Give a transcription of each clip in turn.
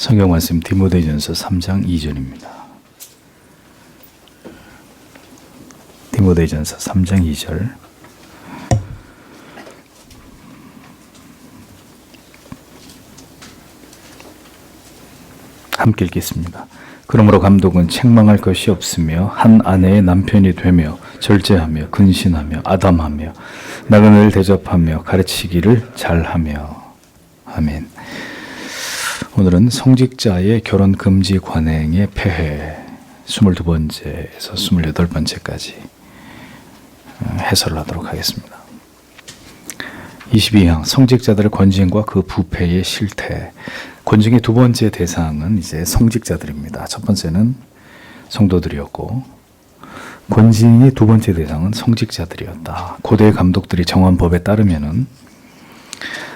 성경 말씀 디모데전서 3장 2절입니다. 디모데전서 3장 2절. 함께 읽겠습니다. 그러므로 감독은 책망할 것이 없으며 한 아내의 남편이 되며 절제하며 근신하며 아담하며 나그네를 대접하며 가르치기를 잘하며. 아멘. 오늘은 성직자의 결혼 금지 관행의 폐해 22번째에서 28번째까지 해설을 하도록 하겠습니다. 22항 성직자들의 권징과 그 부패의 실태. 권징의 두 번째 대상은 이제 성직자들입니다. 첫 번째는 성도들이었고 권징의 두 번째 대상은 성직자들이었다. 고대 감독들이 정한 법에 따르면은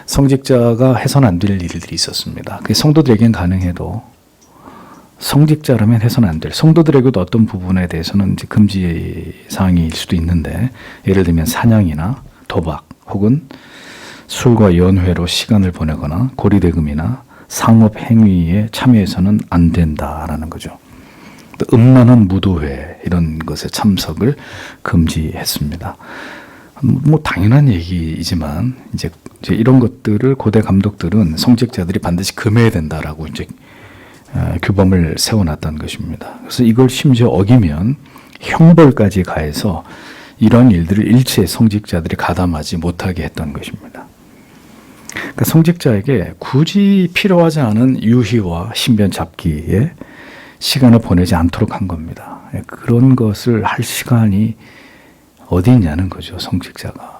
성직자가 해서는 안 될 일들이 있었습니다. 그게 성도들에겐 가능해도 성직자라면 해서는 안 될, 성도들에게도 어떤 부분에 대해서는 이제 금지 사항일 수도 있는데, 예를 들면 사냥이나 도박 혹은 술과 연회로 시간을 보내거나 고리대금이나 상업 행위에 참여해서는 안 된다라는 거죠. 또 음란한 무도회 이런 것에 참석을 금지했습니다. 뭐 당연한 얘기이지만 이제 이런 것들을 고대 감독들은 성직자들이 반드시 금해야 된다라고 이제 규범을 세워놨던 것입니다. 그래서 이걸 심지어 어기면 형벌까지 가해서 이런 일들을 일체 성직자들이 가담하지 못하게 했던 것입니다. 그러니까 성직자에게 굳이 필요하지 않은 유희와 신변 잡기에 시간을 보내지 않도록 한 겁니다. 그런 것을 할 시간이 어디 있냐는 거죠, 성직자가.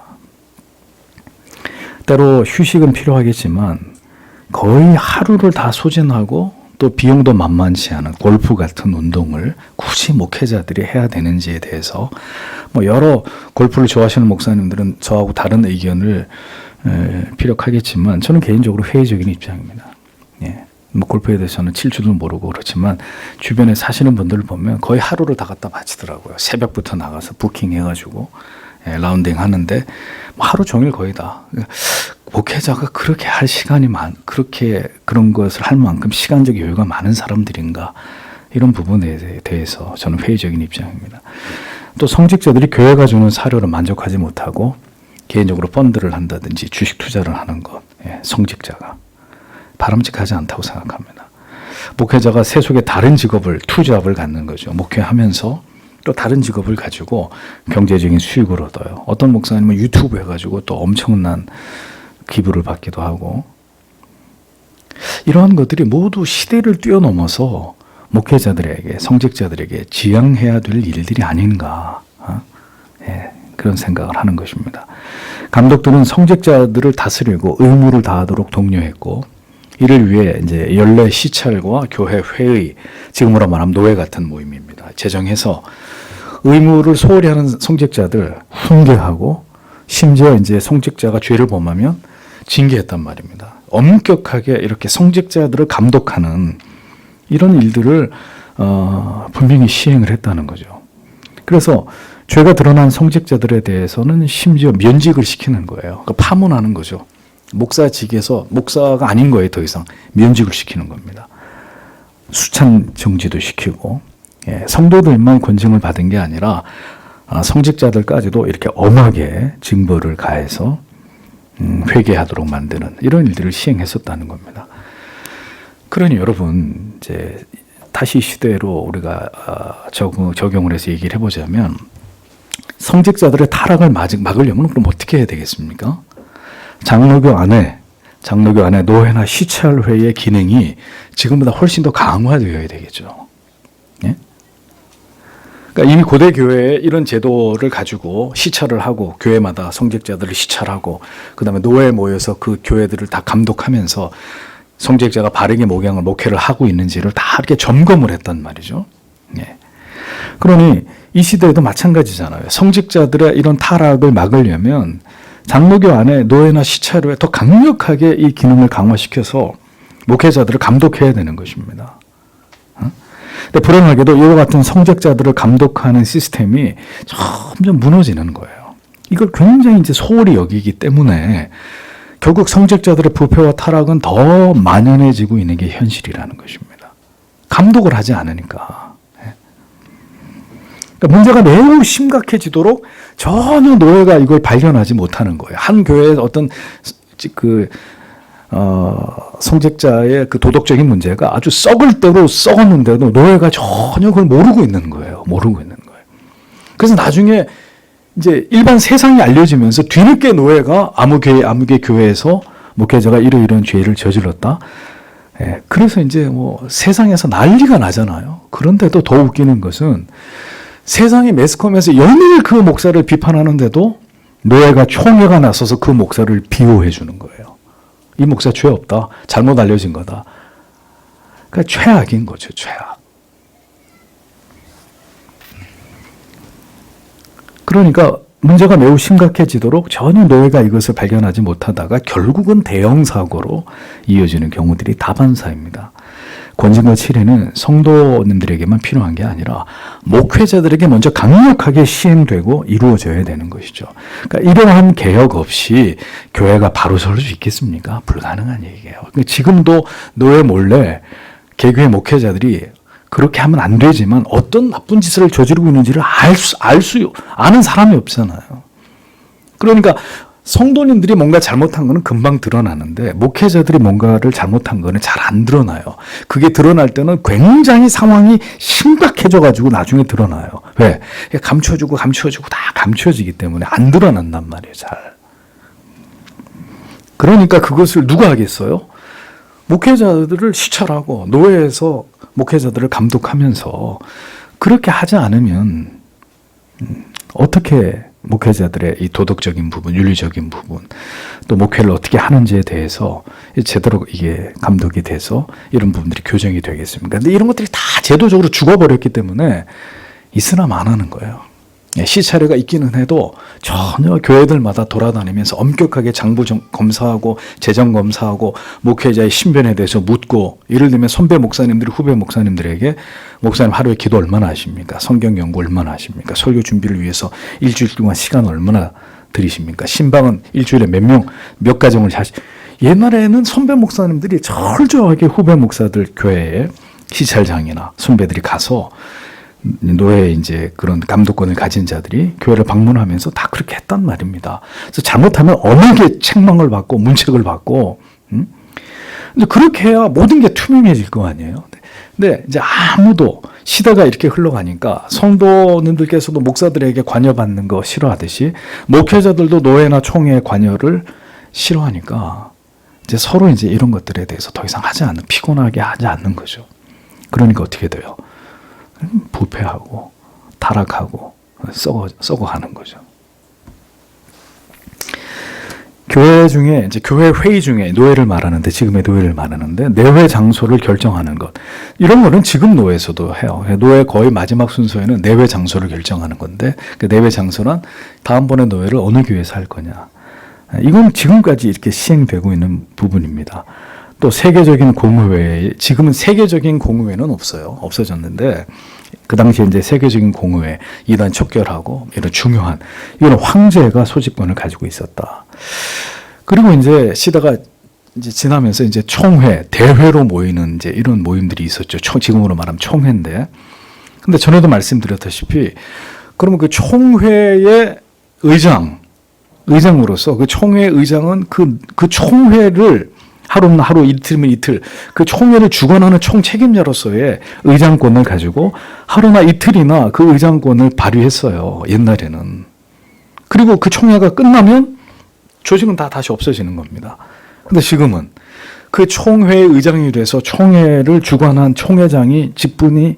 때로 휴식은 필요하겠지만 거의 하루를 다 소진하고 또 비용도 만만치 않은 골프 같은 운동을 굳이 목회자들이 해야 되는지에 대해서 뭐 여러 골프를 좋아하시는 목사님들은 저하고 다른 의견을 피력하겠지만 저는 개인적으로 회의적인 입장입니다. 예. 뭐 골프에 대해서는 칠 줄도 모르고 그렇지만 주변에 사시는 분들을 보면 거의 하루를 다 갖다 바치더라고요. 새벽부터 나가서 부킹해가지고 라운딩 하는데 뭐 하루 종일 거의 다. 목회자가 그렇게 할 시간이 그렇게 그런 것을 할 만큼 시간적 여유가 많은 사람들인가, 이런 부분에 대해서 저는 회의적인 입장입니다. 또 성직자들이 교회가 주는 사료를 만족하지 못하고 개인적으로 펀드를 한다든지 주식 투자를 하는 것, 성직자가 바람직하지 않다고 생각합니다. 목회자가 세속의 다른 직업을, 투잡을 갖는 거죠. 목회하면서 또 다른 직업을 가지고 경제적인 수익을 얻어요. 어떤 목사님은 유튜브 해가지고 또 엄청난 기부를 받기도 하고, 이러한 것들이 모두 시대를 뛰어넘어서 목회자들에게, 성직자들에게 지양해야 될 일들이 아닌가, 그런 생각을 하는 것입니다. 감독들은 성직자들을 다스리고 의무를 다하도록 독려했고, 이를 위해 이제 연례 시찰과 교회 회의, 지금으로 말하면 노회 같은 모임입니다. 제정해서 의무를 소홀히 하는 성직자들 훈계하고, 심지어 이제 성직자가 죄를 범하면 징계했단 말입니다. 엄격하게 이렇게 성직자들을 감독하는 이런 일들을 분명히 시행을 했다는 거죠. 그래서 죄가 드러난 성직자들에 대해서는 심지어 면직을 시키는 거예요. 그러니까 파문하는 거죠. 목사직에서 목사가 아닌 거예요. 더 이상 면직을 시키는 겁니다. 수찬 정지도 시키고, 성도들만 권징을 받은 게 아니라 성직자들까지도 이렇게 엄하게 징벌을 가해서 회개하도록 만드는 이런 일들을 시행했었다는 겁니다. 그러니 여러분, 이제 다시 시대로 우리가 적용을 해서 얘기를 해보자면, 성직자들의 타락을 막으려면 그럼 어떻게 해야 되겠습니까? 장로교 안에 노회나 시찰회의 기능이 지금보다 훨씬 더 강화되어야 되겠죠. 예? 그러니까 이미 고대 교회에 이런 제도를 가지고 시찰을 하고, 교회마다 성직자들을 시찰하고, 그 다음에 노회에 모여서 그 교회들을 다 감독하면서 성직자가 바르게 목회를 하고 있는지를 다 이렇게 점검을 했단 말이죠. 예. 그러니 이 시대에도 마찬가지잖아요. 성직자들의 이런 타락을 막으려면 장로교 안에 노회나 시찰회에 더 강력하게 이 기능을 강화시켜서 목회자들을 감독해야 되는 것입니다. 근데 불행하게도 이와 같은 성직자들을 감독하는 시스템이 점점 무너지는 거예요. 이걸 굉장히 이제 소홀히 여기기 때문에 결국 성직자들의 부패와 타락은 더 만연해지고 있는 게 현실이라는 것입니다. 감독을 하지 않으니까. 그러니까 문제가 매우 심각해지도록 전혀 노예가 이걸 발견하지 못하는 거예요. 한 교회의 어떤 성직자의 그 도덕적인 문제가 아주 썩을 대로 썩었는데도 노예가 전혀 그걸 모르고 있는 거예요. 그래서 나중에 이제 일반 세상이 알려지면서 뒤늦게 노예가 아무개 교회에서 목회자가 이러이러한 죄를 저질렀다. 그래서 이제 뭐 세상에서 난리가 나잖아요. 그런데도 더 웃기는 것은 세상의 매스컴에서 연일 그 목사를 비판하는데도 노예가 총회가 나서서 그 목사를 비호해 주는 거예요. 이 목사 죄 없다. 잘못 알려진 거다. 그러니까 최악인 거죠. 최악. 그러니까 문제가 매우 심각해지도록 전혀 노예가 이것을 발견하지 못하다가 결국은 대형 사고로 이어지는 경우들이 다반사입니다. 권징과 치료는 성도님들에게만 필요한 게 아니라 목회자들에게 먼저 강력하게 시행되고 이루어져야 되는 것이죠. 그러니까 이러한 개혁 없이 교회가 바로 설 수 있겠습니까? 불가능한 얘기예요. 그러니까 지금도 노예 몰래 개교회 목회자들이 그렇게 하면 안 되지만 어떤 나쁜 짓을 저지르고 있는지를 아는 사람이 없잖아요. 그러니까 성도님들이 뭔가 잘못한 거는 금방 드러나는데 목회자들이 뭔가를 잘못한 거는 잘 안 드러나요. 그게 드러날 때는 굉장히 상황이 심각해져가지고 나중에 드러나요. 왜? 감춰주고 다 감춰지기 때문에 안 드러난단 말이에요. 잘. 그러니까 그것을 누가 하겠어요? 목회자들을 시찰하고 노예에서 목회자들을 감독하면서 그렇게 하지 않으면 어떻게 목회자들의 이 도덕적인 부분, 윤리적인 부분, 또 목회를 어떻게 하는지에 대해서 제대로 이게 감독이 돼서 이런 부분들이 교정이 되겠습니까? 근데 이런 것들이 다 제도적으로 죽어버렸기 때문에 있으나 안 하는 거예요. 시차례가 있기는 해도 전혀 교회들마다 돌아다니면서 엄격하게 장부 검사하고 재정 검사하고 목회자의 신변에 대해서 묻고, 예를 들면 선배 목사님들이 후배 목사님들에게 목사님 하루에 기도 얼마나 하십니까? 성경 연구 얼마나 하십니까? 설교 준비를 위해서 일주일 동안 시간 얼마나 들이십니까? 신방은 일주일에 몇 가정을 옛날에는 선배 목사님들이 철저하게 후배 목사들 교회에 시찰장이나 선배들이 가서 노예 이제 그런 감독권을 가진 자들이 교회를 방문하면서 다 그렇게 했단 말입니다. 그래서 잘못하면 엄하게 책망을 받고 문책을 받고, 근데 그렇게 해야 모든 게 투명해질 거 아니에요. 근데 이제 아무도 시대가 이렇게 흘러가니까 성도님들께서도 목사들에게 관여받는 거 싫어하듯이 목회자들도 노예나 총회의 관여를 싫어하니까 이제 서로 이제 이런 것들에 대해서 더 이상 피곤하게 하지 않는 거죠. 그러니까 어떻게 돼요? 부패하고 타락하고 썩어가는 거죠. 교회 중에 이제 교회 회의 중에 노예를 말하는데, 지금의 노예를 말하는데 내회 장소를 결정하는 것, 이런 거는 지금 노예에서도 해요. 노예 거의 마지막 순서에는 내회 장소를 결정하는 건데, 그 내회 장소란 다음번에 노예를 어느 교회에서 할 거냐, 이건 지금까지 이렇게 시행되고 있는 부분입니다. 또 세계적인 공의회, 지금은 세계적인 공의회는 없어요. 없어졌는데 그 당시에 이제 세계적인 공의회, 이단 척결하고 이런 중요한, 이런 황제가 소집권을 가지고 있었다. 그리고 이제 시대가 이제 지나면서 이제 총회, 대회로 모이는 이제 이런 모임들이 있었죠. 지금으로 말하면 총회인데, 근데 전에도 말씀드렸다시피 그러면 그 총회의 의장으로서 그 총회 의장은 그 총회를 하루면 하루, 이틀이면 이틀, 그 총회를 주관하는 총책임자로서의 의장권을 가지고 하루나 이틀이나 그 의장권을 발휘했어요. 옛날에는. 그리고 그 총회가 끝나면 조직은 다 다시 없어지는 겁니다. 근데 지금은 그 총회의 의장이 돼서 총회를 주관한 총회장이 직분이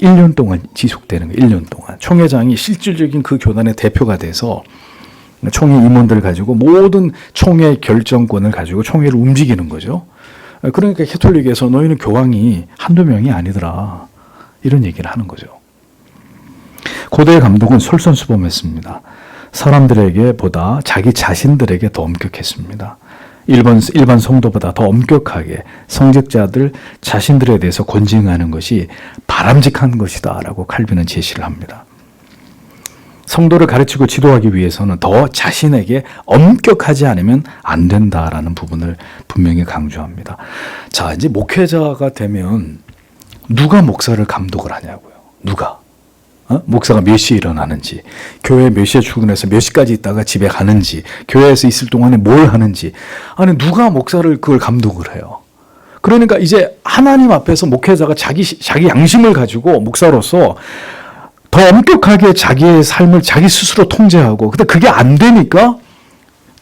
1년 동안 지속되는 거예요. 1년 동안. 총회장이 실질적인 그 교단의 대표가 돼서 총회 임원들을 가지고 모든 총회 결정권을 가지고 총회를 움직이는 거죠. 그러니까 캐톨릭에서 너희는 교황이 한두 명이 아니더라, 이런 얘기를 하는 거죠. 고대의 감독은 솔선수범했습니다. 사람들에게 보다 자기 자신들에게 더 엄격했습니다. 일반 성도보다 더 엄격하게 성직자들 자신들에 대해서 권징하는 것이 바람직한 것이다 라고 칼빈은 제시를 합니다. 성도를 가르치고 지도하기 위해서는 더 자신에게 엄격하지 않으면 안 된다라는 부분을 분명히 강조합니다. 자, 이제 목회자가 되면 누가 목사를 감독을 하냐고요. 누가? 목사가 몇 시에 일어나는지, 교회 몇 시에 출근해서 몇 시까지 있다가 집에 가는지, 교회에서 있을 동안에 뭘 하는지. 아니, 누가 목사를 그걸 감독을 해요. 그러니까 이제 하나님 앞에서 목회자가 자기 양심을 가지고 목사로서 더 엄격하게 자기의 삶을 자기 스스로 통제하고, 근데 그게 안 되니까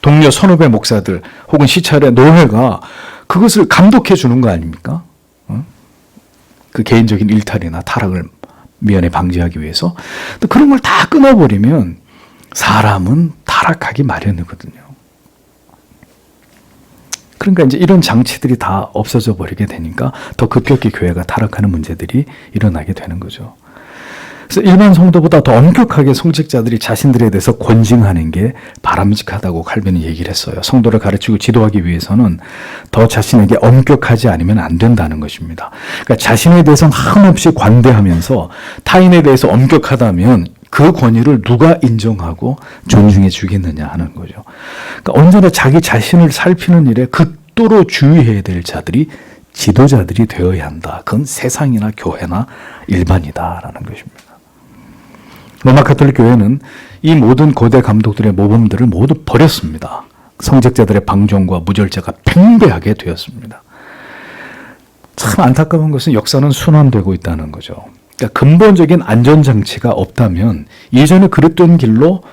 동료 선후배 목사들 혹은 시찰의 노회가 그것을 감독해 주는 거 아닙니까? 그 개인적인 일탈이나 타락을 미연에 방지하기 위해서. 그런 걸 다 끊어버리면 사람은 타락하기 마련이거든요. 그러니까 이제 이런 장치들이 다 없어져 버리게 되니까 더 급격히 교회가 타락하는 문제들이 일어나게 되는 거죠. 그래서 일반 성도보다 더 엄격하게 성직자들이 자신들에 대해서 권징하는 게 바람직하다고 칼빈은 얘기를 했어요. 성도를 가르치고 지도하기 위해서는 더 자신에게 엄격하지 않으면 안 된다는 것입니다. 그러니까 자신에 대해서는 한없이 관대하면서 타인에 대해서 엄격하다면 그 권위를 누가 인정하고 존중해 주겠느냐 하는 거죠. 그러니까 언제나 자기 자신을 살피는 일에 극도로 주의해야 될 자들이 지도자들이 되어야 한다. 그건 세상이나 교회나 일반이다라는 것입니다. 로마 가톨릭 교회는 이 모든 거대 감독들의 모범들을 모두 버렸습니다. 성직자들의 방종과 무절제가 팽배하게 되었습니다. 참 안타까운 것은 역사는 순환되고 있다는 거죠. 그러니까 근본적인 안전장치가 없다면 예전에 그랬던 길로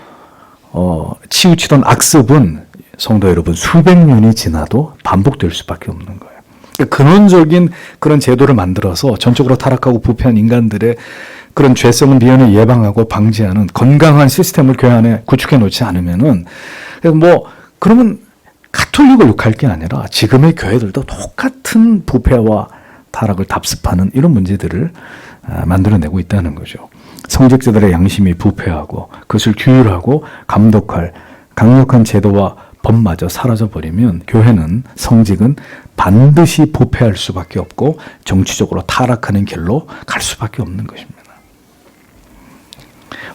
치우치던 악습은 성도 여러분 수백 년이 지나도 반복될 수밖에 없는 거예요. 그러니까 근원적인 그런 제도를 만들어서 전적으로 타락하고 부패한 인간들의 그런 죄성을 미연에 예방하고 방지하는 건강한 시스템을 교회 안에 구축해 놓지 않으면은 그러면 가톨릭을 욕할 게 아니라 지금의 교회들도 똑같은 부패와 타락을 답습하는 이런 문제들을 만들어내고 있다는 거죠. 성직자들의 양심이 부패하고 그것을 규율하고 감독할 강력한 제도와 법마저 사라져버리면 교회는 성직은 반드시 부패할 수밖에 없고 정치적으로 타락하는 길로 갈 수밖에 없는 것입니다.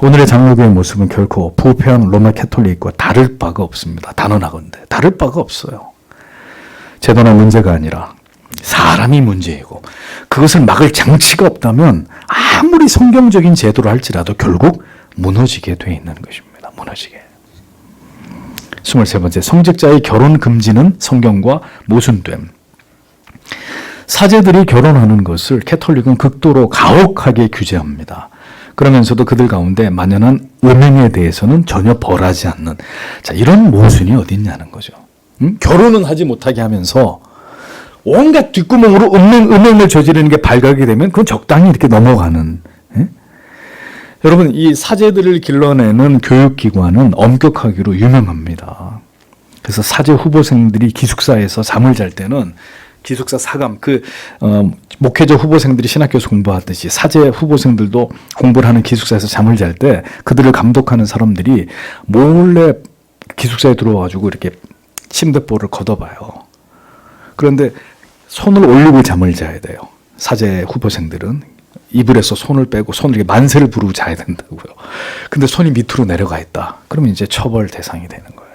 오늘의 장로교의 모습은 결코 부패한 로마 캐톨릭과 다를 바가 없습니다. 단언하건대 다를 바가 없어요. 제도나 문제가 아니라 사람이 문제이고 그것을 막을 장치가 없다면 아무리 성경적인 제도를 할지라도 결국 무너지게 돼 있는 것입니다. 무너지게. 23번째, 성직자의 결혼 금지는 성경과 모순됨. 사제들이 결혼하는 것을 캐톨릭은 극도로 가혹하게 규제합니다. 그러면서도 그들 가운데 만연한 음행에 대해서는 전혀 벌하지 않는, 자, 이런 모순이 어디 있냐는 거죠. 결혼은 하지 못하게 하면서 온갖 뒷구멍으로 음행을 저지르는 게 발각이 되면 그건 적당히 이렇게 넘어가는. 여러분, 이 사제들을 길러내는 교육기관은 엄격하기로 유명합니다. 그래서 사제 후보생들이 기숙사에서 잠을 잘 때는 기숙사 사감, 목회자 후보생들이 신학교에서 공부하듯이 사제 후보생들도 공부를 하는 기숙사에서 잠을 잘 때 그들을 감독하는 사람들이 몰래 기숙사에 들어와가지고 이렇게 침대볼을 걷어봐요. 그런데 손을 올리고 잠을 자야 돼요. 사제 후보생들은 이불에서 손을 빼고 손을 이렇게 만세를 부르고 자야 된다고요. 근데 손이 밑으로 내려가 있다. 그러면 이제 처벌 대상이 되는 거예요.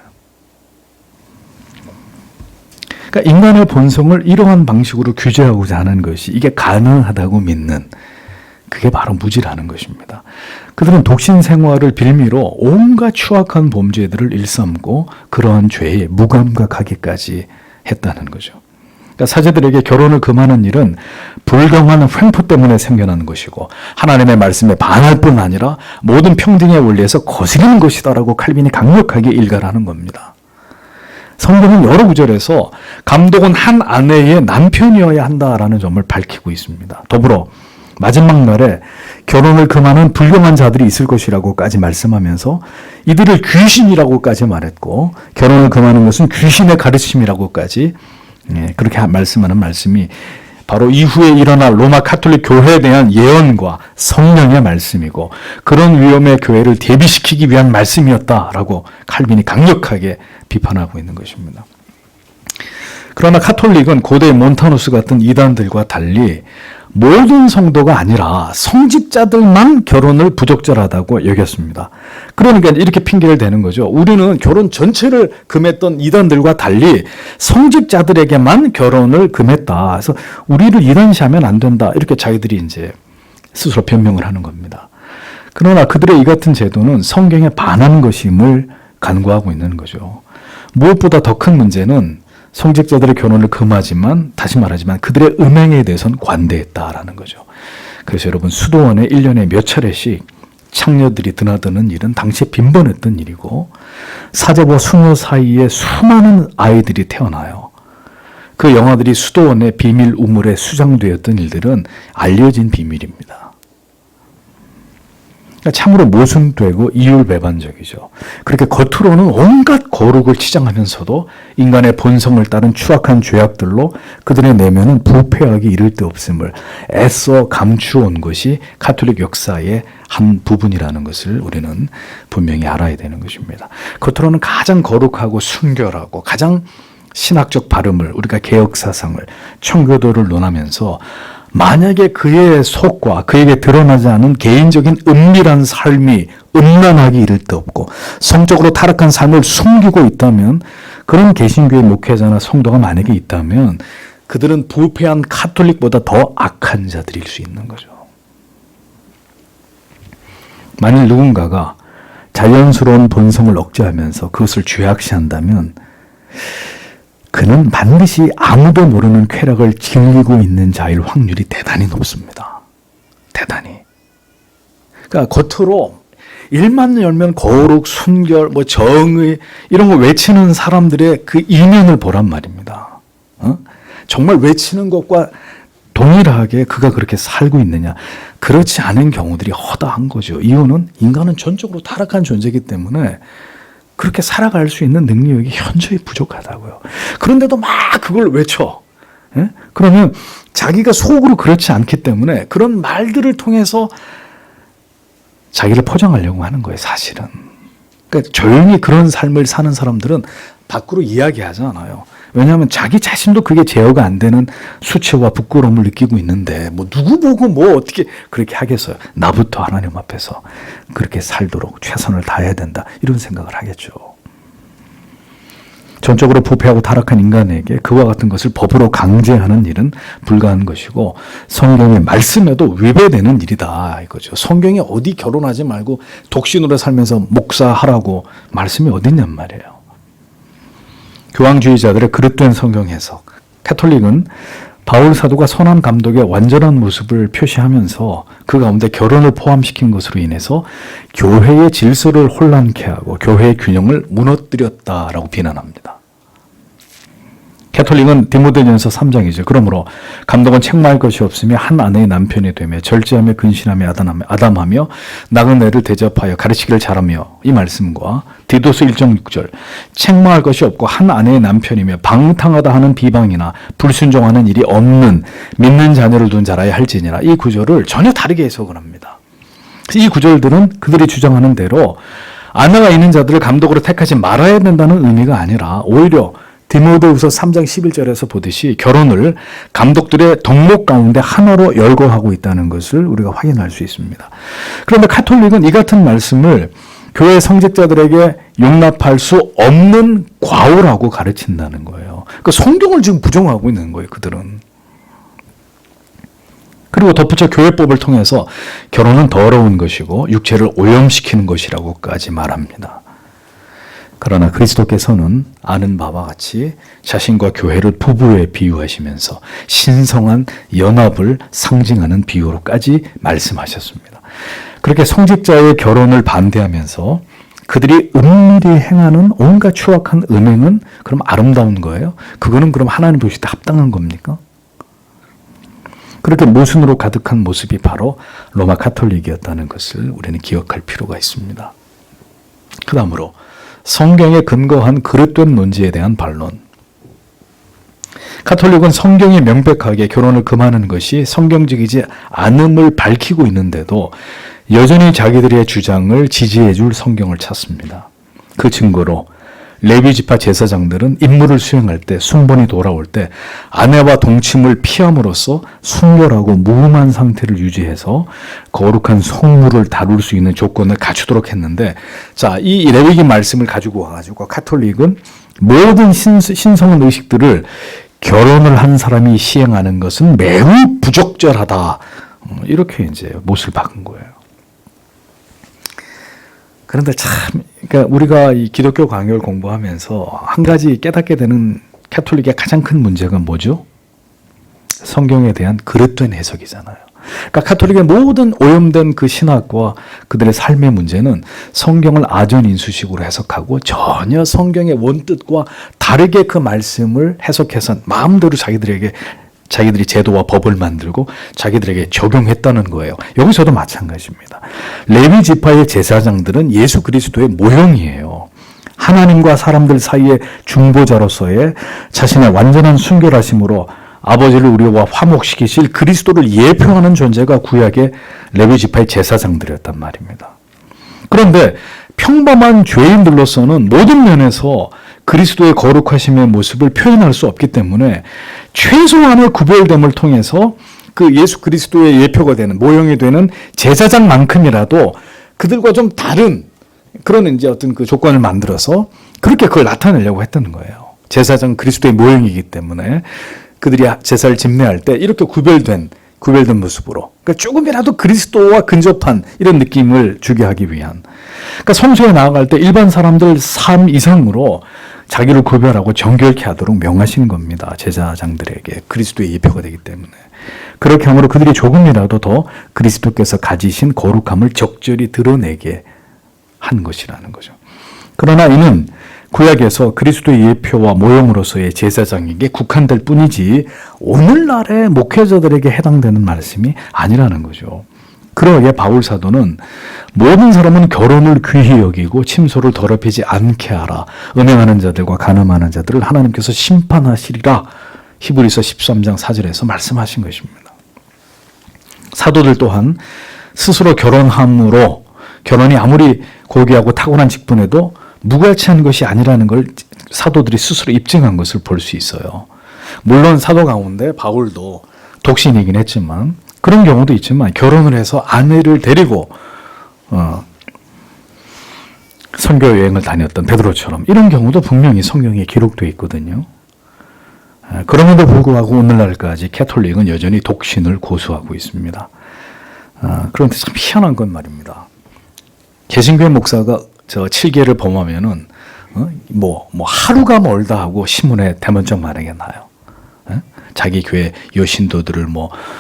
그러니까 인간의 본성을 이러한 방식으로 규제하고자 하는 것이 이게 가능하다고 믿는 그게 바로 무지라는 것입니다. 그들은 독신 생활을 빌미로 온갖 추악한 범죄들을 일삼고 그러한 죄에 무감각하기까지 했다는 거죠. 그러니까 사제들에게 결혼을 금하는 일은 불경한 횡포 때문에 생겨난 것이고 하나님의 말씀에 반할 뿐 아니라 모든 평등의 원리에서 거스르는 것이다라고 칼빈이 강력하게 일갈하는 겁니다. 성경은 여러 구절에서 감독은 한 아내의 남편이어야 한다라는 점을 밝히고 있습니다. 더불어 마지막 날에 결혼을 금하는 불경한 자들이 있을 것이라고까지 말씀하면서 이들을 귀신이라고까지 말했고 결혼을 금하는 것은 귀신의 가르침이라고까지 그렇게 말씀하는 말씀이 바로 이후에 일어날 로마 가톨릭 교회에 대한 예언과 성령의 말씀이고 그런 위험의 교회를 대비시키기 위한 말씀이었다라고 칼빈이 강력하게 비판하고 있는 것입니다. 그러나 가톨릭은 고대 몬타누스 같은 이단들과 달리 모든 성도가 아니라 성직자들만 결혼을 부적절하다고 여겼습니다. 그러니까 이렇게 핑계를 대는 거죠. 우리는 결혼 전체를 금했던 이단들과 달리 성직자들에게만 결혼을 금했다. 그래서 우리를 이단시하면 안 된다. 이렇게 자기들이 이제 스스로 변명을 하는 겁니다. 그러나 그들의 이 같은 제도는 성경에 반하는 것임을 간구하고 있는 거죠. 무엇보다 더 큰 문제는 성직자들의 결혼을 금하지만 다시 말하지만 그들의 음행에 대해서는 관대했다라는 거죠. 그래서 여러분 수도원에 1년에 몇 차례씩 창녀들이 드나드는 일은 당시에 빈번했던 일이고 사제와 수녀 사이에 수많은 아이들이 태어나요. 그 영화들이 수도원의 비밀 우물에 수장되었던 일들은 알려진 비밀입니다. 참으로 모순되고 이율배반적이죠. 그렇게 겉으로는 온갖 거룩을 치장하면서도 인간의 본성을 따른 추악한 죄악들로 그들의 내면은 부패하기 이를 데 없음을 애써 감추어온 것이 가톨릭 역사의 한 부분이라는 것을 우리는 분명히 알아야 되는 것입니다. 겉으로는 가장 거룩하고 순결하고 가장 신학적 발음을 우리가 개혁사상을 청교도를 논하면서 만약에 그의 속과 그에게 드러나지 않은 개인적인 은밀한 삶이 음란하기 이를 데 없고 성적으로 타락한 삶을 숨기고 있다면 그런 개신교의 목회자나 성도가 만약에 있다면 그들은 부패한 카톨릭보다 더 악한 자들일 수 있는 거죠. 만일 누군가가 자연스러운 본성을 억제하면서 그것을 죄악시한다면 그는 반드시 아무도 모르는 쾌락을 즐기고 있는 자일 확률이 대단히 높습니다. 대단히. 그러니까 겉으로 일만 열면 거룩, 순결, 정의 이런 거 외치는 사람들의 그 이면을 보란 말입니다. 정말 외치는 것과 동일하게 그가 그렇게 살고 있느냐. 그렇지 않은 경우들이 허다한 거죠. 이유는 인간은 전적으로 타락한 존재이기 때문에 그렇게 살아갈 수 있는 능력이 현저히 부족하다고요. 그런데도 막 그걸 외쳐. 예? 그러면 자기가 속으로 그렇지 않기 때문에 그런 말들을 통해서 자기를 포장하려고 하는 거예요, 사실은. 그러니까 조용히 그런 삶을 사는 사람들은 밖으로 이야기하지 않아요. 왜냐하면 자기 자신도 그게 제어가 안 되는 수치와 부끄러움을 느끼고 있는데 누구 보고 어떻게 그렇게 하겠어요. 나부터 하나님 앞에서 그렇게 살도록 최선을 다해야 된다. 이런 생각을 하겠죠. 전적으로 부패하고 타락한 인간에게 그와 같은 것을 법으로 강제하는 일은 불가한 것이고 성경의 말씀에도 위배되는 일이다 이거죠. 성경에 어디 결혼하지 말고 독신으로 살면서 목사하라고 말씀이 어딨냔 말이에요. 교황주의자들의 그릇된 성경 해석. 가톨릭은 바울 사도가 선한 감독의 완전한 모습을 표시하면서 그 가운데 결혼을 포함시킨 것으로 인해서 교회의 질서를 혼란케 하고 교회의 균형을 무너뜨렸다라고 비난합니다. 가톨릭은 디모데전서 3장이죠. 그러므로 감독은 책망할 것이 없으며 한 아내의 남편이 되며 절제하며 근신하며 아담하며 나그네를 대접하여 가르치기를 잘하며 이 말씀과 디도서 1장 6절 책망할 것이 없고 한 아내의 남편이며 방탕하다 하는 비방이나 불순종하는 일이 없는 믿는 자녀를 둔 자라야 할지니라 이 구절을 전혀 다르게 해석을 합니다. 이 구절들은 그들이 주장하는 대로 아내가 있는 자들을 감독으로 택하지 말아야 된다는 의미가 아니라 오히려 디모데후서 3장 11절에서 보듯이 결혼을 감독들의 덕목 가운데 하나로 열거하고 있다는 것을 우리가 확인할 수 있습니다. 그런데 가톨릭은 이 같은 말씀을 교회 성직자들에게 용납할 수 없는 과오라고 가르친다는 거예요. 그러니까 성경을 지금 부정하고 있는 거예요, 그들은. 그리고 덧붙여 교회법을 통해서 결혼은 더러운 것이고 육체를 오염시키는 것이라고까지 말합니다. 그러나 그리스도께서는 아는 바와 같이 자신과 교회를 부부에 비유하시면서 신성한 연합을 상징하는 비유로까지 말씀하셨습니다. 그렇게 성직자의 결혼을 반대하면서 그들이 은밀히 행하는 온갖 추악한 음행은 그럼 아름다운 거예요? 그거는 그럼 하나님 보실 때 합당한 겁니까? 그렇게 모순으로 가득한 모습이 바로 로마 가톨릭이었다는 것을 우리는 기억할 필요가 있습니다. 그 다음으로 성경에 근거한 그릇된 논지에 대한 반론. 가톨릭은 성경이 명백하게 결혼을 금하는 것이 성경적이지 않음을 밝히고 있는데도 여전히 자기들의 주장을 지지해 줄 성경을 찾습니다. 그 증거로 레위 지파 제사장들은 임무를 수행할 때 순번이 돌아올 때 아내와 동침을 피함으로써 순결하고 무흠한 상태를 유지해서 거룩한 성물을 다룰 수 있는 조건을 갖추도록 했는데, 자, 이 레위기 말씀을 가지고 와가지고 카톨릭은 모든 신성한 의식들을 결혼을 한 사람이 시행하는 것은 매우 부적절하다, 이렇게 이제 못을 박은 거예요. 그런데 참, 그러니까 우리가 이 기독교 강요를 공부하면서 한 가지 깨닫게 되는 카톨릭의 가장 큰 문제가 뭐죠? 성경에 대한 그릇된 해석이잖아요. 그러니까 카톨릭의 모든 오염된 그 신학과 그들의 삶의 문제는 성경을 아전인수식으로 해석하고 전혀 성경의 원뜻과 다르게 그 말씀을 해석해서 마음대로 자기들이 제도와 법을 만들고 자기들에게 적용했다는 거예요. 여기서도 마찬가지입니다. 레위 지파의 제사장들은 예수 그리스도의 모형이에요. 하나님과 사람들 사이의 중보자로서의 자신의 완전한 순결하심으로 아버지를 우리와 화목시키실 그리스도를 예표하는 존재가 구약의 레위 지파의 제사장들이었단 말입니다. 그런데 평범한 죄인들로서는 모든 면에서 그리스도의 거룩하심의 모습을 표현할 수 없기 때문에 최소한의 구별됨을 통해서 그 예수 그리스도의 예표가 되는, 모형이 되는 제사장만큼이라도 그들과 좀 다른 그런 이제 어떤 그 조건을 만들어서 그렇게 그걸 나타내려고 했다는 거예요. 제사장 그리스도의 모형이기 때문에 그들이 제사를 집례할 때 이렇게 구별된 모습으로, 그러니까 조금이라도 그리스도와 근접한 이런 느낌을 주게 하기 위한, 그러니까 성소에 나아갈 때 일반 사람들 삶 이상으로 자기를 구별하고 정결케 하도록 명하신 겁니다. 제사장들에게 그리스도의 예표가 되기 때문에. 그렇게 함으로 그들이 조금이라도 더 그리스도께서 가지신 거룩함을 적절히 드러내게 한 것이라는 거죠. 그러나 이는 구약에서 그리스도의 예표와 모형으로서의 제사장에게 국한될 뿐이지 오늘날의 목회자들에게 해당되는 말씀이 아니라는 거죠. 그러기에 바울 사도는 모든 사람은 결혼을 귀히 여기고 침소를 더럽히지 않게 하라. 음행하는 자들과 간음하는 자들을 하나님께서 심판하시리라. 히브리서 13장 4절에서 말씀하신 것입니다. 사도들 또한 스스로 결혼함으로 결혼이 아무리 고귀하고 탁월한 직분에도 무가치한 것이 아니라는 걸 사도들이 스스로 입증한 것을 볼 수 있어요. 물론 사도 가운데 바울도 독신이긴 했지만, 그런 경우도 있지만 결혼을 해서 아내를 데리고 선교 여행을 다녔던 베드로처럼 이런 경우도 분명히 성경에 기록되어 있거든요. 그럼에도 불구하고 오늘날까지 캐톨릭은 여전히 독신을 고수하고 있습니다. 그런데 참 희한한 건 말입니다. 개신교회 목사가 저 7계를 범하면은 하루가 멀다 하고 신문에 대문짝 만하게 나요. 자기 교회 여신도들을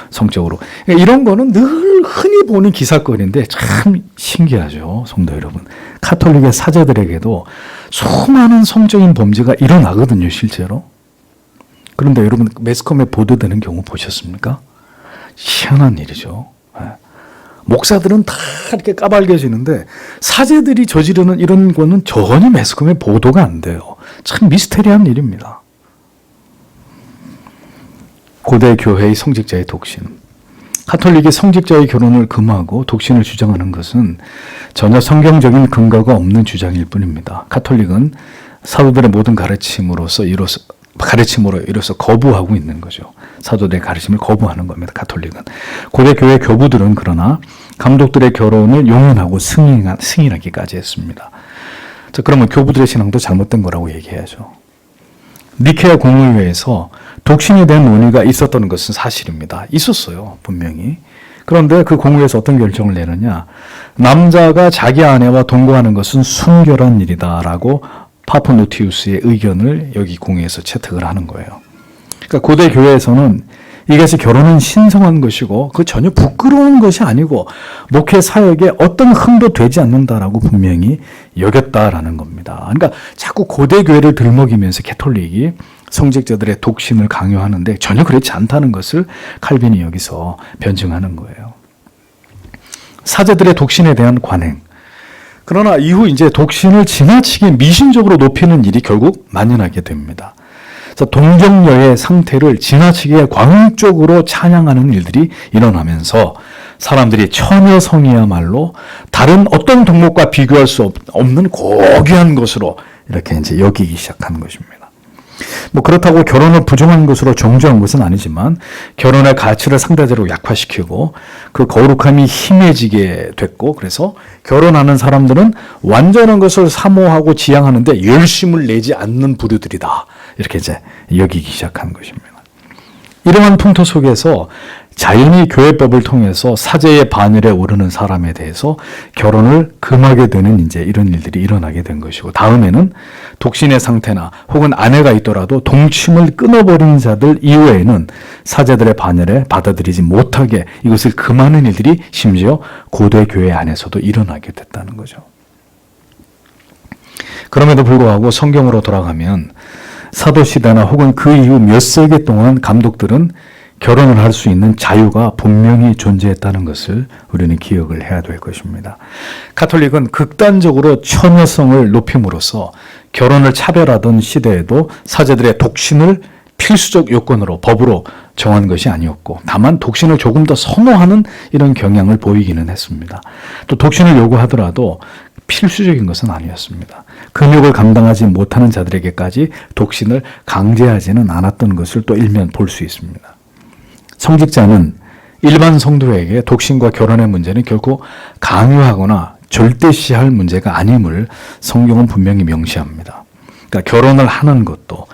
성적으로, 이런 거는 늘 흔히 보는 기사거리인데 참 신기하죠, 성도 여러분. 카톨릭의 사제들에게도 수많은 성적인 범죄가 일어나거든요, 실제로. 그런데 여러분 매스컴에 보도되는 경우 보셨습니까? 희한한 일이죠. 목사들은 다 이렇게 까발려지는데 사제들이 저지르는 이런 거는 전혀 매스컴에 보도가 안 돼요. 참 미스테리한 일입니다. 고대 교회의 성직자의 독신. 카톨릭이 성직자의 결혼을 금하고 독신을 주장하는 것은 전혀 성경적인 근거가 없는 주장일 뿐입니다. 카톨릭은 사도들의 모든 가르침으로 이로써 거부하고 있는 거죠. 사도들의 가르침을 거부하는 겁니다. 카톨릭은. 고대 교회 교부들은 그러나 감독들의 결혼을 용인하고 승인하기까지 했습니다. 자, 그러면 교부들의 신앙도 잘못된 거라고 얘기해야죠. 니케아 공의회에서 독신에 대한 논의가 있었던 것은 사실입니다. 있었어요, 분명히. 그런데 그 공의회에서 어떤 결정을 내느냐, 남자가 자기 아내와 동거하는 것은 순결한 일이다라고 파포노티우스의 의견을 여기 공의회에서 채택을 하는 거예요. 그러니까 고대 교회에서는 이것이 결혼은 신성한 것이고 그 전혀 부끄러운 것이 아니고 목회 사역에 어떤 흠도 되지 않는다라고 분명히 여겼다라는 겁니다. 그러니까 자꾸 고대 교회를 들먹이면서 캐톨릭이 성직자들의 독신을 강요하는데 전혀 그렇지 않다는 것을 칼빈이 여기서 변증하는 거예요. 사제들의 독신에 대한 관행. 그러나 이후 이제 독신을 지나치게 미신적으로 높이는 일이 결국 만연하게 됩니다. 동정녀의 상태를 지나치게 광적으로 찬양하는 일들이 일어나면서 사람들이 처녀성이야말로 다른 어떤 동목과 비교할 수 없는 고귀한 것으로 이렇게 이제 여기기 시작하는 것입니다. 뭐 그렇다고 결혼을 부정한 것으로 정죄한 것은 아니지만 결혼의 가치를 상대적으로 약화시키고 그 거룩함이 희미해지게 됐고, 그래서 결혼하는 사람들은 완전한 것을 사모하고 지향하는데 열심을 내지 않는 부류들이다, 이렇게 이제 여기기 시작한 것입니다. 이러한 풍토 속에서 자연히 교회법을 통해서 사제의 반열에 오르는 사람에 대해서 결혼을 금하게 되는 이제 이런 일들이 일어나게 된 것이고, 다음에는 독신의 상태나 혹은 아내가 있더라도 동침을 끊어버린 자들 이외에는 사제들의 반열에 받아들이지 못하게 이것을 금하는 일들이 심지어 고대 교회 안에서도 일어나게 됐다는 거죠. 그럼에도 불구하고 성경으로 돌아가면 사도시대나 혹은 그 이후 몇 세기 동안 감독들은 결혼을 할 수 있는 자유가 분명히 존재했다는 것을 우리는 기억을 해야 될 것입니다. 가톨릭은 극단적으로 처녀성을 높임으로써 결혼을 차별하던 시대에도 사제들의 독신을 필수적 요건으로 법으로 정한 것이 아니었고, 다만 독신을 조금 더 선호하는 이런 경향을 보이기는 했습니다. 또 독신을 요구하더라도 필수적인 것은 아니었습니다. 근육을 감당하지 못하는 자들에게까지 독신을 강제하지는 않았던 것을 또 일면 볼 수 있습니다. 성직자는 일반 성도에게 독신과 결혼의 문제는 결코 강요하거나 절대시할 문제가 아님을 성경은 분명히 명시합니다. 그러니까 결혼을 하는 것도,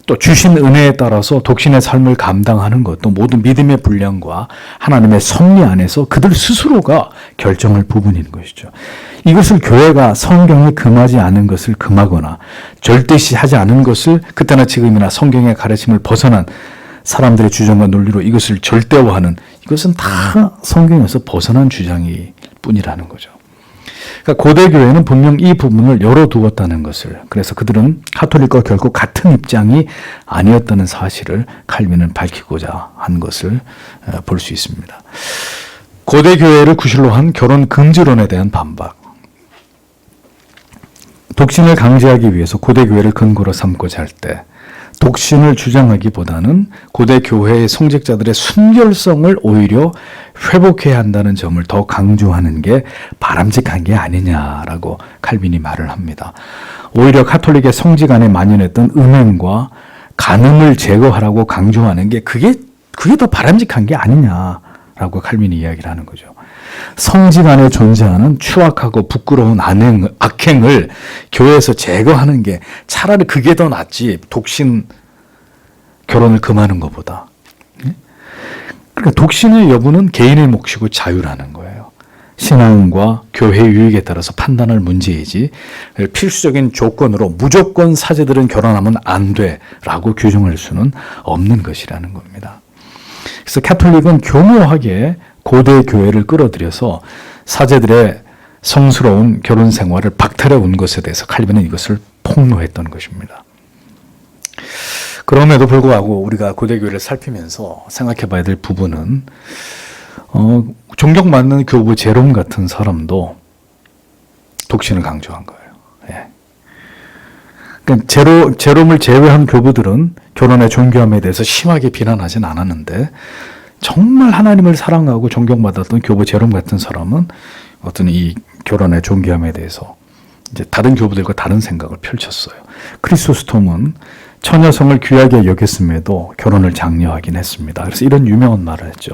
또 주신 은혜에 따라서 독신의 삶을 감당하는 것도 모든 믿음의 분량과 하나님의 섭리 안에서 그들 스스로가 결정할 부분인 것이죠. 이것을 교회가 성경에 금하지 않은 것을 금하거나 절대시하지 않은 것을 그때나 지금이나 성경의 가르침을 벗어난 사람들의 주장과 논리로 이것을 절대화하는, 이것은 다 성경에서 벗어난 주장일 뿐이라는 거죠. 그러니까 고대 교회는 분명 이 부분을 열어두었다는 것을, 그래서 그들은 가톨릭과 결코 같은 입장이 아니었다는 사실을 칼빈은 밝히고자 한 것을 볼 수 있습니다. 고대 교회를 구실로 한 결혼 금지론에 대한 반박. 독신을 강제하기 위해서 고대 교회를 근거로 삼고자 할 때 독신을 주장하기보다는 고대 교회의 성직자들의 순결성을 오히려 회복해야 한다는 점을 더 강조하는 게 바람직한 게 아니냐라고 칼빈이 말을 합니다. 오히려 가톨릭의 성직 안에 만연했던 음행과 간음을 제거하라고 강조하는 게 그게 더 바람직한 게 아니냐라고 칼빈이 이야기를 하는 거죠. 성직 안에 존재하는 추악하고 부끄러운 악행을 교회에서 제거하는 게 차라리 그게 더 낫지, 독신 결혼을 금하는 것보다. 그러니까 독신의 여부는 개인의 몫이고 자유라는 거예요. 신앙과 교회 유익에 따라서 판단할 문제이지 필수적인 조건으로 무조건 사제들은 결혼하면 안 돼라고 규정할 수는 없는 것이라는 겁니다. 그래서 가톨릭은 교묘하게 고대 교회를 끌어들여서 사제들의 성스러운 결혼 생활을 박탈해 온 것에 대해서 칼빈은 이것을 폭로했던 것입니다. 그럼에도 불구하고 우리가 고대 교회를 살피면서 생각해 봐야 될 부분은 존경받는 교부 제롬 같은 사람도 독신을 강조한 거예요. 예. 그러니까 제롬을 제외한 교부들은 결혼의 존귀함에 대해서 심하게 비난하진 않았는데, 정말 하나님을 사랑하고 존경받았던 교부 제롬 같은 사람은 어떤 이 결혼의 존귀함에 대해서 이제 다른 교부들과 다른 생각을 펼쳤어요. 크리소스톰은 처녀성을 귀하게 여겼음에도 결혼을 장려하긴 했습니다. 그래서 이런 유명한 말을 했죠.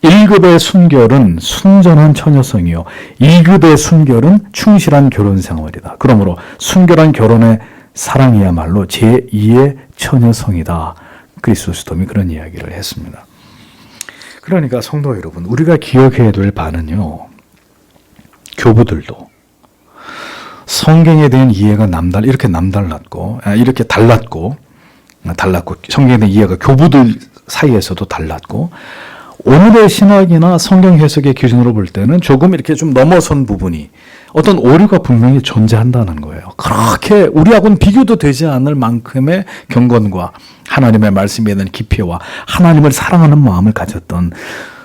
1급의 순결은 순전한 처녀성이요, 2급의 순결은 충실한 결혼 생활이다. 그러므로 순결한 결혼의 사랑이야말로 제2의 처녀성이다. 크리소스톰이 그런 이야기를 했습니다. 그러니까 성도 여러분, 우리가 기억해야 될 바는요, 교부들도 성경에 대한 이해가 이렇게 달랐고, 성경에 대한 이해가 교부들 사이에서도 달랐고, 오늘의 신학이나 성경 해석의 기준으로 볼 때는 조금 이렇게 좀 넘어선 부분이, 어떤 오류가 분명히 존재한다는 거예요. 그렇게 우리하고는 비교도 되지 않을 만큼의 경건과 하나님의 말씀에 대한 깊이와 하나님을 사랑하는 마음을 가졌던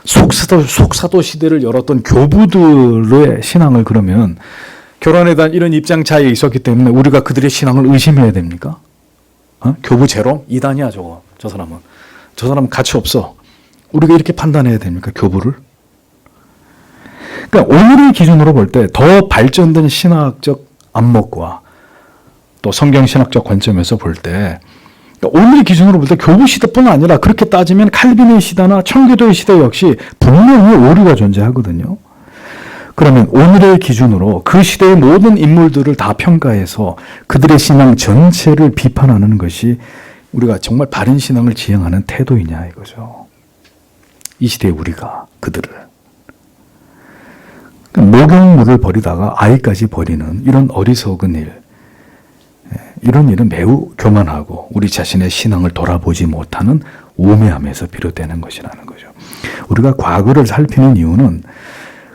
속사도 시대를 열었던 교부들의 신앙을, 그러면 결혼에 대한 이런 입장 차이에 있었기 때문에 우리가 그들의 신앙을 의심해야 됩니까? 교부 제롬? 이단이야 저거. 저 사람은 가치 없어. 우리가 이렇게 판단해야 됩니까? 교부를? 그러니까 오늘의 기준으로 볼 때 더 발전된 신학적 안목과 또 성경신학적 관점에서 볼 때 오늘의 기준으로 볼 때 교부 시대뿐 아니라 그렇게 따지면 칼빈의 시대나 청교도의 시대 역시 분명히 오류가 존재하거든요. 그러면 오늘의 기준으로 그 시대의 모든 인물들을 다 평가해서 그들의 신앙 전체를 비판하는 것이 우리가 정말 바른 신앙을 지향하는 태도이냐 이거죠. 이 시대의 우리가 그들을 목욕물을 버리다가 아이까지 버리는 이런 어리석은 일, 이런 일은 매우 교만하고 우리 자신의 신앙을 돌아보지 못하는 우매함에서 비롯되는 것이라는 거죠. 우리가 과거를 살피는 이유는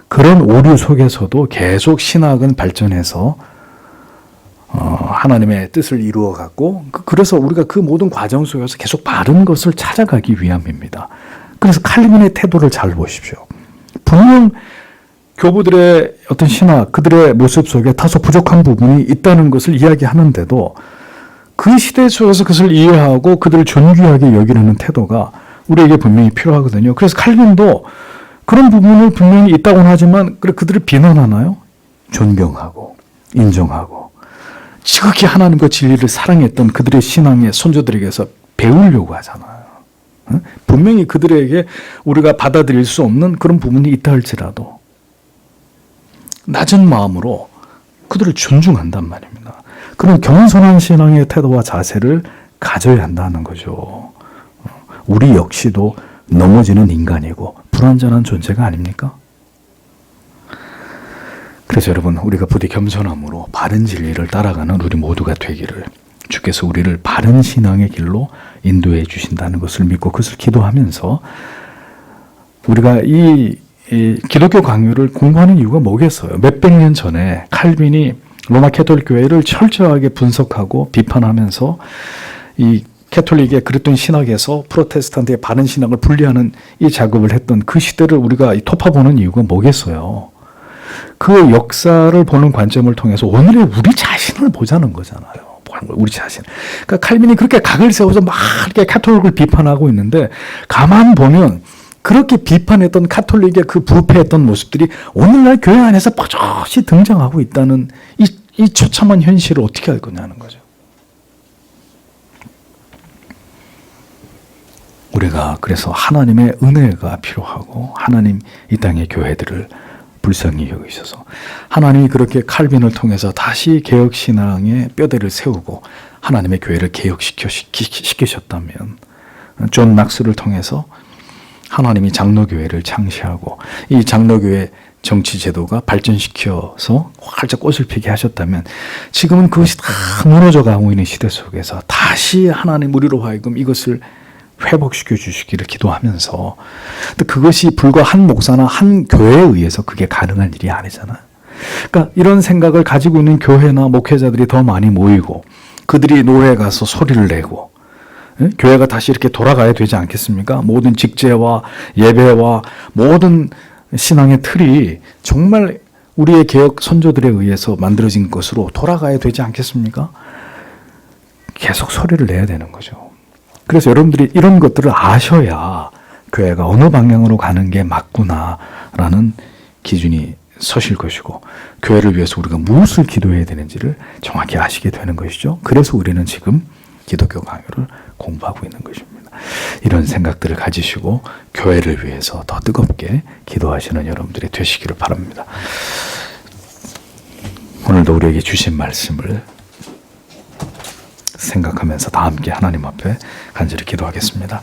그런 오류 속에서도 계속 신학은 발전해서 하나님의 뜻을 이루어갔고 그래서 우리가 그 모든 과정 속에서 계속 바른 것을 찾아가기 위함입니다. 그래서 칼빈의 태도를 잘 보십시오. 분명 교부들의 어떤 신학, 그들의 모습 속에 다소 부족한 부분이 있다는 것을 이야기하는데도 그 시대 속에서 그것을 이해하고 그들을 존귀하게 여기려는 태도가 우리에게 분명히 필요하거든요. 그래서 칼빈도 그런 부분을 분명히 있다고는 하지만 그들을 비난하나요? 존경하고 인정하고 지극히 하나님과 진리를 사랑했던 그들의 신앙의 선조들에게서 배우려고 하잖아요. 분명히 그들에게 우리가 받아들일 수 없는 그런 부분이 있다 할지라도 낮은 마음으로 그들을 존중한단 말입니다. 그런 겸손한 신앙의 태도와 자세를 가져야 한다는 거죠. 우리 역시도 넘어지는 인간이고 불완전한 존재가 아닙니까? 그래서 여러분 우리가 부디 겸손함으로 바른 진리를 따라가는 우리 모두가 되기를 주께서 우리를 바른 신앙의 길로 인도해 주신다는 것을 믿고 그것을 기도하면서 우리가 이 기독교 강요를 공부하는 이유가 뭐겠어요? 몇백 년 전에 칼빈이 로마 캐톨릭 교회를 철저하게 분석하고 비판하면서 이 캐톨릭의 그랬던 신학에서 프로테스탄트의 바른 신학을 분리하는 이 작업을 했던 그 시대를 우리가 토파보는 이유가 뭐겠어요? 그 역사를 보는 관점을 통해서 오늘의 우리 자신을 보자는 거잖아요. 우리 자신. 그러니까 칼빈이 그렇게 각을 세워서 막 이렇게 카톨릭을 비판하고 있는데 가만 보면 그렇게 비판했던 카톨릭의 그 부패했던 모습들이 오늘날 교회 안에서 버젓이 등장하고 있다는 이 처참한 현실을 어떻게 알 거냐는 거죠. 우리가 그래서 하나님의 은혜가 필요하고 하나님 이 땅의 교회들을 불쌍히 여기셔서 하나님이 그렇게 칼빈을 통해서 다시 개혁신앙의 뼈대를 세우고 하나님의 교회를 개혁시키셨다면 존 낙스를 통해서 하나님이 장로교회를 창시하고 이 장로교회 정치제도가 발전시켜서 활짝 꽃을 피게 하셨다면 지금은 그것이 다 무너져 가고 있는 시대 속에서 다시 하나님 우리로 하여금 이것을 회복시켜 주시기를 기도하면서 또 그것이 불과 한 목사나 한 교회에 의해서 그게 가능한 일이 아니잖아요. 그러니까 이런 생각을 가지고 있는 교회나 목회자들이 더 많이 모이고 그들이 노회에 가서 소리를 내고 교회가 다시 이렇게 돌아가야 되지 않겠습니까? 모든 직제와 예배와 모든 신앙의 틀이 정말 우리의 개혁 선조들에 의해서 만들어진 것으로 돌아가야 되지 않겠습니까? 계속 소리를 내야 되는 거죠. 그래서 여러분들이 이런 것들을 아셔야 교회가 어느 방향으로 가는 게 맞구나라는 기준이 서실 것이고 교회를 위해서 우리가 무엇을 기도해야 되는지를 정확히 아시게 되는 것이죠. 그래서 우리는 지금 기독교 강요를 공부하고 있는 것입니다. 이런 생각들을 가지시고 교회를 위해서 더 뜨겁게 기도하시는 여러분들이 되시기를 바랍니다. 오늘도 우리에게 주신 말씀을 생각하면서 다 함께 하나님 앞에 간절히 기도하겠습니다.